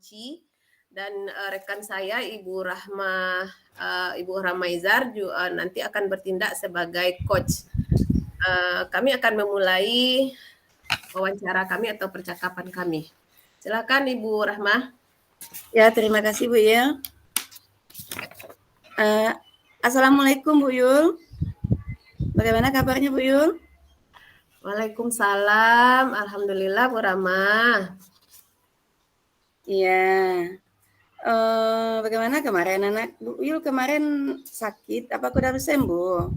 Oci dan rekan saya Ibu Rahmaizar juga nanti akan bertindak sebagai coach. Kami akan memulai wawancara kami atau percakapan kami. Silakan Ibu Rahma. Ya, terima kasih Bu Yul. Assalamualaikum Bu Yul. Bagaimana kabarnya Bu Yul? Waalaikumsalam. Alhamdulillah Bu Rahma. Iya. Bagaimana kemarin anak Bu Yul kemarin sakit? Apa sudah sembuh?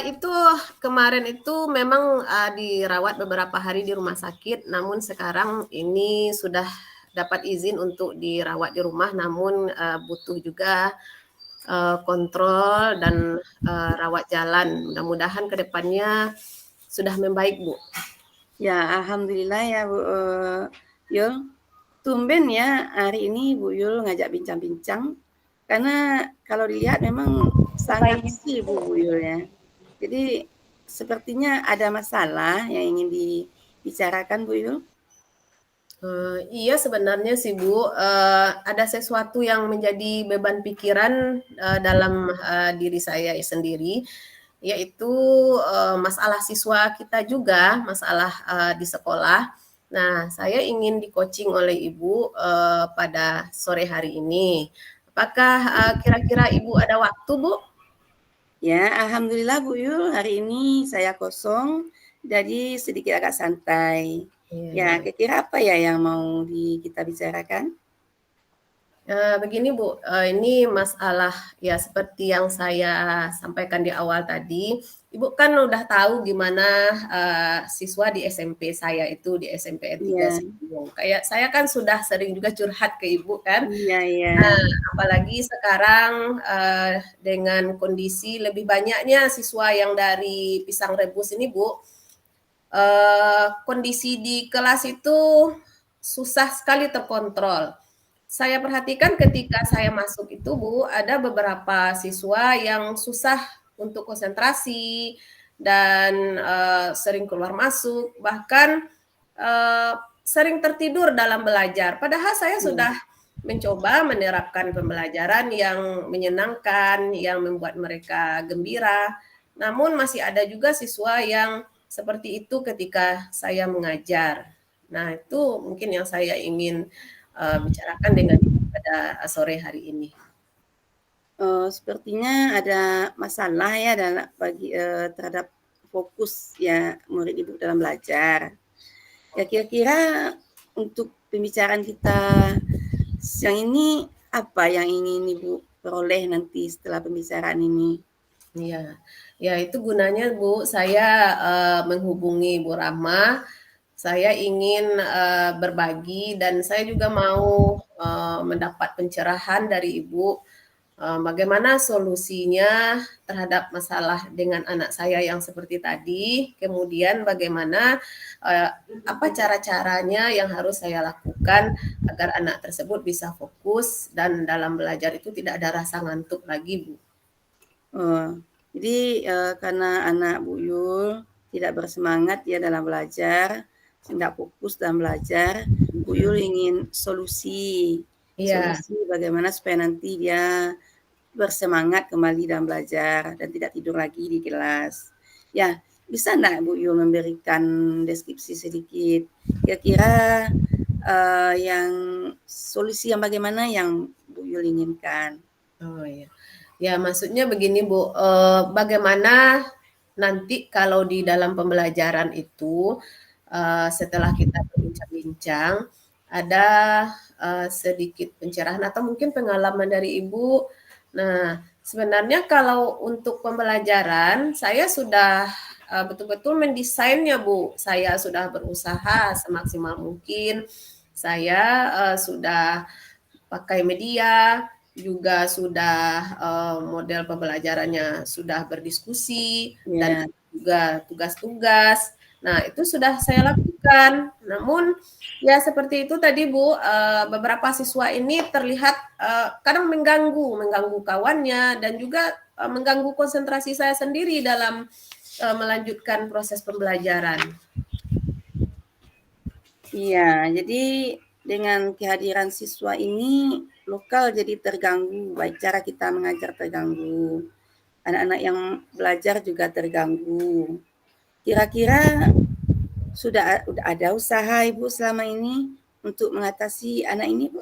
Itu kemarin itu memang dirawat beberapa hari di rumah sakit, namun sekarang ini sudah dapat izin untuk dirawat di rumah, namun butuh juga kontrol dan rawat jalan. Mudah-mudahan ke depannya sudah membaik, Bu. Ya, alhamdulillah ya Bu Yul. Tumben ya hari ini Bu Yul ngajak bincang-bincang, karena kalau dilihat memang sangat sibuk Bu Yul ya. Jadi sepertinya ada masalah yang ingin dibicarakan Bu Yul. Iya sebenarnya sih Bu, ada sesuatu yang menjadi beban pikiran dalam diri saya sendiri, yaitu masalah siswa kita juga, masalah di sekolah. Nah, saya ingin di-coaching oleh Ibu pada sore hari ini. Apakah kira-kira Ibu ada waktu, Bu? Ya, alhamdulillah Bu Yul, hari ini saya kosong, jadi sedikit agak santai. Ya, kira-kira apa ya yang mau kita bicarakan? Begini Bu, ini masalah ya seperti yang saya sampaikan di awal tadi. Ibu kan udah tahu gimana siswa di SMP saya itu di SMP N3 Cibinong. Kayak saya kan sudah sering juga curhat ke Ibu kan. Iya. Apalagi sekarang dengan kondisi lebih banyaknya siswa yang dari Pisang Rebus ini Bu, kondisi di kelas itu susah sekali terkontrol. Saya perhatikan ketika saya masuk itu Bu, ada beberapa siswa yang susah untuk konsentrasi dan sering keluar masuk, bahkan sering tertidur dalam belajar. Padahal saya sudah mencoba menerapkan pembelajaran yang menyenangkan, yang membuat mereka gembira. Namun masih ada juga siswa yang seperti itu ketika saya mengajar. Nah, itu mungkin yang saya ingin bicarakan dengan pada sore hari ini. Sepertinya ada masalah ya terhadap fokus ya murid Ibu dalam belajar. Ya kira-kira untuk pembicaraan kita siang ini apa yang ingin Ibu peroleh nanti setelah pembicaraan ini? Iya, ya itu gunanya Bu, saya menghubungi Bu Rahma. Saya ingin berbagi dan saya juga mau mendapat pencerahan dari Ibu bagaimana solusinya terhadap masalah dengan anak saya yang seperti tadi. Kemudian bagaimana apa cara-caranya yang harus saya lakukan agar anak tersebut bisa fokus dan dalam belajar itu tidak ada rasa ngantuk lagi, Bu. Jadi karena anak Bu Yul tidak bersemangat ya dalam belajar, tidak fokus dalam belajar, Bu Yul ingin solusi bagaimana supaya nanti dia bersemangat kembali dalam belajar dan tidak tidur lagi di kelas. Ya, bisa enggak Bu Yul memberikan deskripsi sedikit kira-kira yang solusi yang bagaimana yang Bu Yul inginkan? Oh iya. Ya, maksudnya begini Bu, bagaimana nanti kalau di dalam pembelajaran itu setelah kita berbincang-bincang ada sedikit pencerahan atau mungkin pengalaman dari Ibu. Nah, sebenarnya kalau untuk pembelajaran saya sudah betul-betul mendesainnya Bu. Saya sudah berusaha semaksimal mungkin. Saya sudah pakai media, juga sudah model pembelajarannya sudah berdiskusi dan juga tugas-tugas. Nah, itu sudah saya lakukan. Namun ya seperti itu tadi Bu, beberapa siswa ini terlihat kadang mengganggu kawannya dan juga mengganggu konsentrasi saya sendiri dalam melanjutkan proses pembelajaran. Iya, jadi dengan kehadiran siswa ini lokal jadi terganggu, baik cara kita mengajar terganggu, anak-anak yang belajar juga terganggu. Kira-kira sudah ada usaha Ibu selama ini untuk mengatasi anak ini, Bu?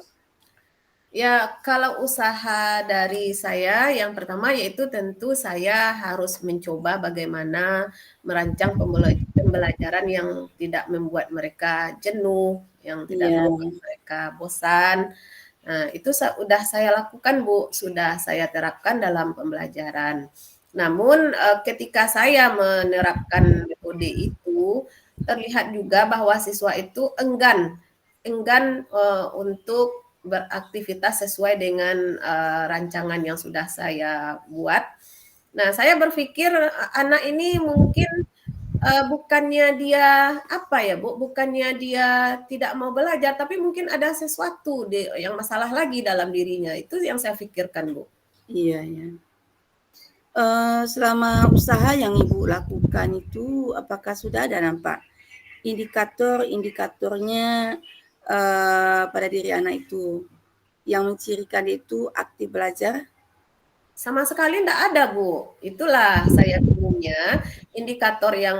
Ya, kalau usaha dari saya yang pertama yaitu tentu saya harus mencoba bagaimana merancang pembelajaran yang tidak membuat mereka jenuh, yang tidak Iya, membuat mereka bosan. Nah, itu sudah saya lakukan, Bu, sudah saya terapkan dalam pembelajaran. Namun, ketika saya menerapkan metode itu, terlihat juga bahwa siswa itu enggan enggan, untuk beraktivitas sesuai dengan, rancangan yang sudah saya buat. Nah, saya berpikir, anak ini mungkin, bukannya dia, apa ya, Bu, bukannya dia tidak mau belajar, tapi mungkin ada sesuatu yang masalah lagi dalam dirinya, itu yang saya pikirkan, Bu. iya, iya. Selama usaha yang Ibu lakukan itu, apakah sudah ada nampak indikator-indikatornya pada diri anak itu yang mencirikan itu aktif belajar? Sama sekali enggak ada, Bu. Itulah saya bingungnya, indikator yang,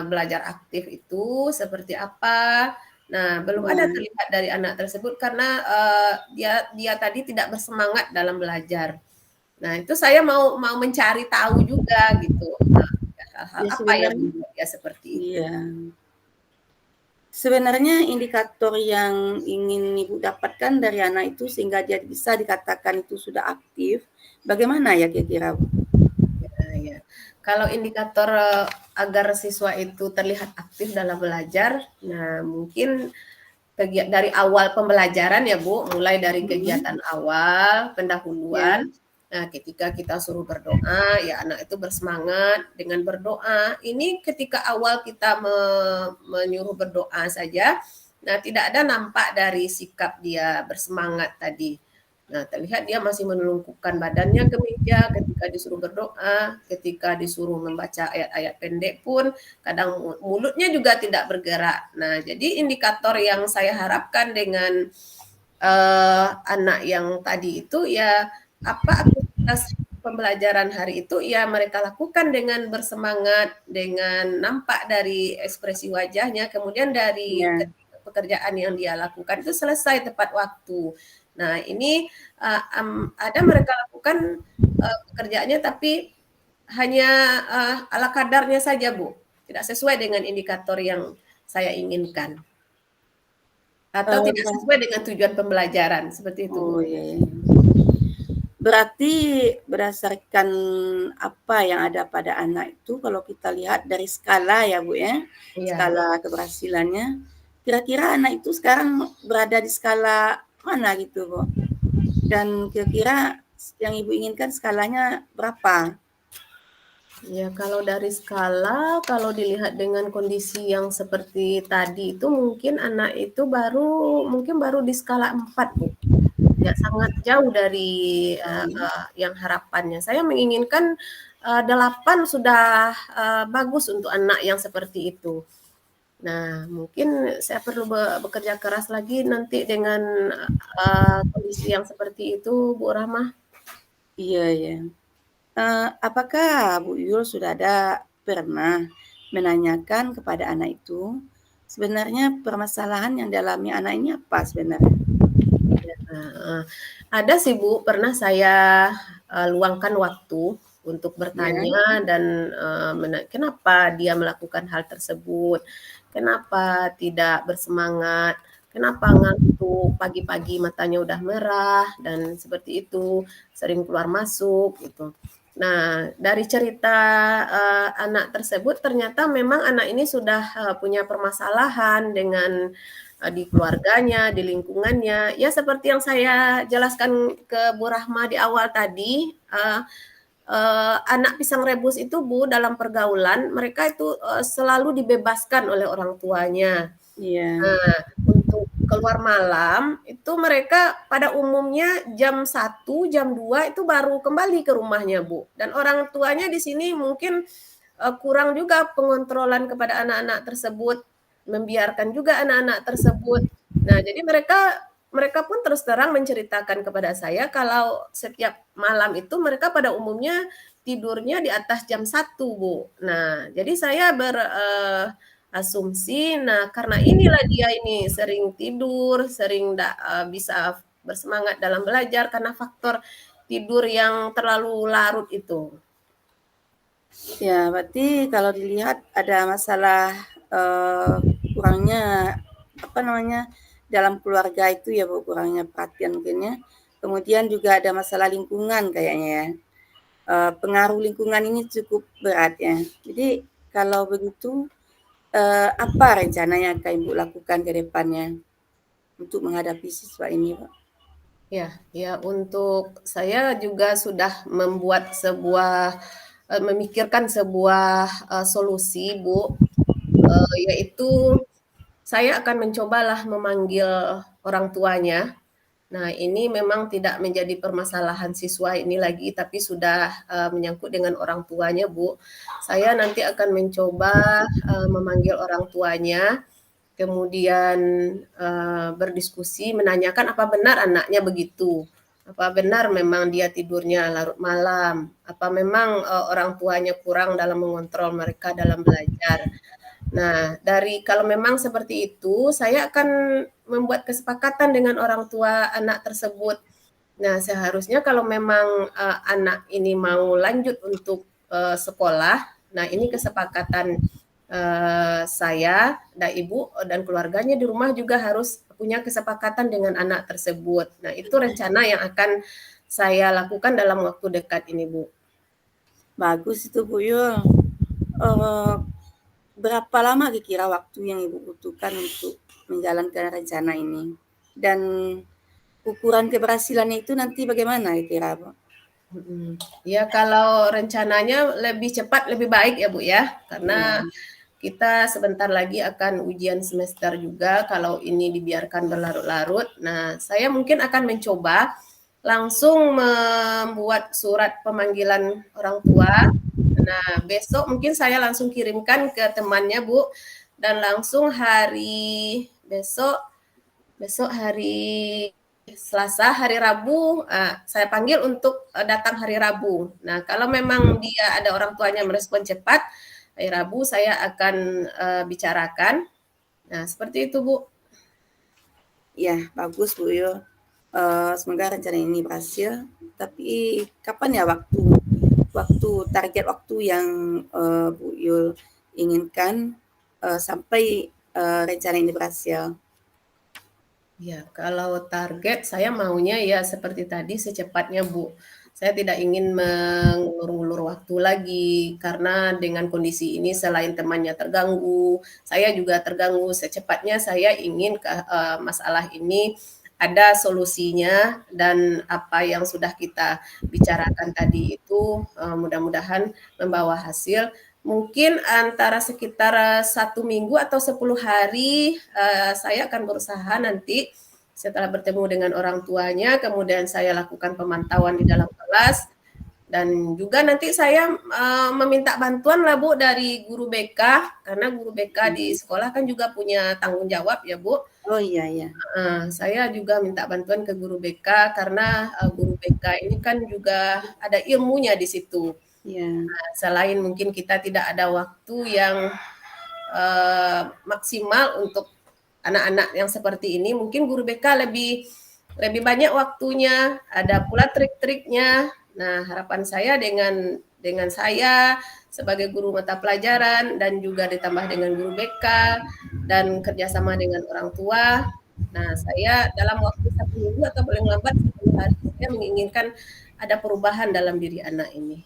belajar aktif itu seperti apa. Nah, belum ada Nah, terlihat dari anak tersebut karena, dia dia tadi tidak bersemangat dalam belajar. Nah, itu saya mau mau mencari tahu juga gitu, hal-hal ya apa yang sebenarnya membuat dia seperti itu. iya. Sebenarnya indikator yang ingin Ibu dapatkan dari anak itu sehingga dia bisa dikatakan itu sudah aktif, bagaimana ya kira-kira, Bu? Nah, ya. Kalau indikator, agar siswa itu terlihat aktif dalam belajar, nah mungkin dari awal pembelajaran ya Bu, mulai dari Mhm, kegiatan awal, ya, pendahuluan. Nah, ketika kita suruh berdoa, ya anak itu bersemangat dengan berdoa. Ini ketika awal kita menyuruh berdoa saja, nah tidak ada nampak dari sikap dia bersemangat tadi. Nah, terlihat dia masih menelungkupkan badannya ke meja ketika disuruh berdoa, ketika disuruh membaca ayat-ayat pendek pun kadang mulutnya juga tidak bergerak. Nah, jadi indikator yang saya harapkan dengan anak yang tadi itu ya apa aktivitas pembelajaran hari itu ya mereka lakukan dengan bersemangat, dengan nampak dari ekspresi wajahnya, kemudian dari ya. pekerjaan yang dia lakukan itu selesai tepat waktu. Nah, ini ada mereka lakukan pekerjaannya tapi hanya ala kadarnya saja, Bu. Tidak sesuai dengan indikator yang saya inginkan. Atau tidak Eee, sesuai dengan tujuan pembelajaran, seperti itu, Bu. oh, ya, ya. Berarti berdasarkan apa yang ada pada anak itu kalau kita lihat dari skala ya, Bu, ya, Iya. skala keberhasilannya, kira-kira anak itu sekarang berada di skala mana gitu, Bu? Dan kira-kira yang Ibu inginkan skalanya berapa? Ya, kalau dari skala, kalau dilihat dengan kondisi yang seperti tadi itu mungkin anak itu mungkin baru di skala 4, Bu. Ya sangat jauh dari, yang harapannya. Saya menginginkan, 8 sudah, bagus untuk anak yang seperti itu. Nah, mungkin saya perlu bekerja keras lagi nanti dengan, kondisi yang seperti itu, Bu Rahma. Iya, iya. Apakah Bu Yul sudah ada pernah menanyakan kepada anak itu, sebenarnya permasalahan yang dialami anak ini apa sebenarnya? Heeh. Ada sih Bu, pernah saya, luangkan waktu untuk Ya, bertanya dan, kenapa dia melakukan hal tersebut, kenapa tidak bersemangat, kenapa ngantuk, pagi-pagi matanya udah merah dan seperti itu, sering keluar masuk gitu. Nah, dari cerita, anak tersebut ternyata memang anak ini sudah, punya permasalahan dengan di keluarganya, di lingkungannya. Ya seperti yang saya jelaskan ke Bu Rahma di awal tadi, anak pisang rebus itu Bu dalam pergaulan mereka itu, selalu dibebaskan oleh orang tuanya. iya, Nah, untuk keluar malam itu mereka pada umumnya jam 1, jam 2 itu baru kembali ke rumahnya Bu, dan orang tuanya di sini mungkin kurang juga pengontrolan kepada anak-anak tersebut, membiarkan juga anak-anak tersebut. Nah, jadi mereka pun terus terang menceritakan kepada saya kalau setiap malam itu mereka pada umumnya tidurnya di atas jam 1, Bu. Nah, jadi saya asumsi, nah karena inilah dia ini sering tidur, sering bisa bersemangat dalam belajar karena faktor tidur yang terlalu larut itu. Ya, berarti kalau dilihat ada masalah, kurangnya, apa namanya, dalam keluarga itu ya, Bu, kurangnya perhatian mungkin ya. Kemudian juga ada masalah lingkungan kayaknya ya. Pengaruh lingkungan ini cukup berat ya. Jadi kalau begitu, apa rencana yang akan Ibu lakukan ke depannya untuk menghadapi siswa ini, Pak? Ya, ya untuk saya juga sudah memikirkan sebuah solusi, Bu, yaitu saya akan mencobalah memanggil orang tuanya. Nah, ini memang tidak menjadi permasalahan siswa ini lagi, tapi sudah menyangkut dengan orang tuanya, Bu. Saya nanti akan mencoba memanggil orang tuanya, kemudian berdiskusi, menanyakan apa benar anaknya begitu. Apa benar memang dia tidurnya larut malam? Apa memang orang tuanya kurang dalam mengontrol mereka dalam belajar? Nah, kalau memang seperti itu, saya akan membuat kesepakatan dengan orang tua anak tersebut. Nah, seharusnya kalau memang anak ini mau lanjut untuk sekolah, nah ini kesepakatan saya dan ibu dan keluarganya di rumah juga harus punya kesepakatan dengan anak tersebut. Nah, itu rencana yang akan saya lakukan dalam waktu dekat ini, Bu. Bagus itu, Bu Yul. Berapa lama kira-kira waktu yang Ibu butuhkan untuk menjalankan rencana ini? Dan ukuran keberhasilannya itu nanti bagaimana kira-kira, Bu? Ya, kalau rencananya lebih cepat lebih baik ya, Bu, ya. Ya, Karena kita sebentar lagi akan ujian semester juga kalau ini dibiarkan berlarut-larut. Nah, saya mungkin akan mencoba langsung membuat surat pemanggilan orang tua. Nah, besok mungkin saya langsung kirimkan ke temannya, Bu. Dan langsung besok besok hari Selasa, hari Rabu, saya panggil untuk datang hari Rabu. Nah, kalau memang dia ada orang tuanya merespon cepat, hari Rabu saya akan bicarakan. Nah, seperti itu, Bu. ya bagus Bu Yul. Semoga rencana ini berhasil. Tapi kapan ya target waktu yang Bu Yul inginkan sampai rencana ini berhasil? Ya, kalau target saya maunya ya seperti tadi secepatnya, Bu. Saya tidak ingin mengulur-ulur waktu lagi karena dengan kondisi ini selain temannya terganggu, saya juga terganggu. Secepatnya saya ingin masalah ini ada solusinya dan apa yang sudah kita bicarakan tadi itu mudah-mudahan membawa hasil. Mungkin antara sekitar 1 minggu atau 10 hari saya akan berusaha nanti setelah bertemu dengan orang tuanya, kemudian saya lakukan pemantauan di dalam kelas dan juga nanti saya meminta bantuan lah Bu dari guru BK karena guru BK di sekolah kan juga punya tanggung jawab ya Bu. Oh iya ya. Saya juga minta bantuan ke guru BK karena guru BK ini kan juga ada ilmunya di situ. Ya. Selain mungkin kita tidak ada waktu yang maksimal untuk anak-anak yang seperti ini, mungkin guru BK lebih lebih banyak waktunya, ada pula trik-triknya. Nah, harapan saya dengan saya sebagai guru mata pelajaran dan juga ditambah dengan guru BK dan kerjasama dengan orang tua. Nah, saya dalam waktu 1 minggu atau paling lambat 10 hari, saya menginginkan ada perubahan dalam diri anak ini.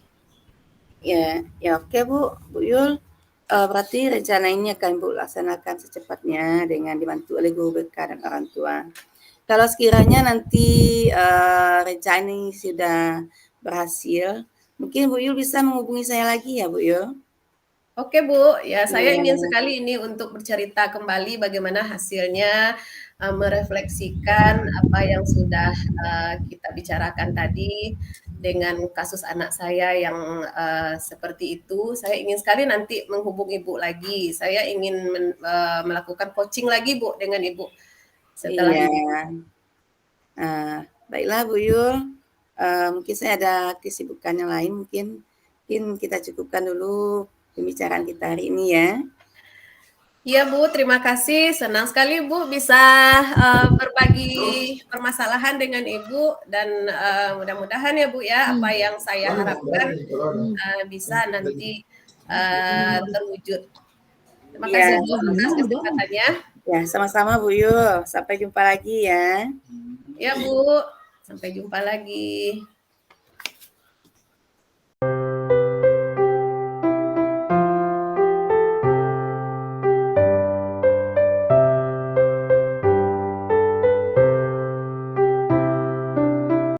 Ya, ya oke Bu Yul. Berarti rencana ini akan Bu laksanakan secepatnya dengan dibantu oleh guru BK dan orang tua. Kalau sekiranya nanti rencana ini sudah berhasil, mungkin Bu Yul bisa menghubungi saya lagi ya Bu Yul. Oke Bu, ya saya Ya, ingin sekali ini untuk bercerita kembali bagaimana hasilnya, merefleksikan apa yang sudah kita bicarakan tadi dengan kasus anak saya yang seperti itu. Saya ingin sekali nanti menghubungi Ibu lagi. Saya ingin melakukan coaching lagi Bu dengan Ibu. setelah Iya. ini. Baiklah Bu Yul, mungkin saya ada kesibukan yang lain, mungkin kita cukupkan dulu pembicaraan kita hari ini ya. Iya Bu, terima kasih. Senang sekali Bu bisa berbagi permasalahan dengan Ibu dan mudah-mudahan ya Bu ya apa yang saya harapkan bisa nanti terwujud. Terima kasih Iya. Bu atas kesempatannya. Ya, sama-sama Bu Yul. Sampai jumpa lagi ya. Ya Bu, sampai jumpa lagi.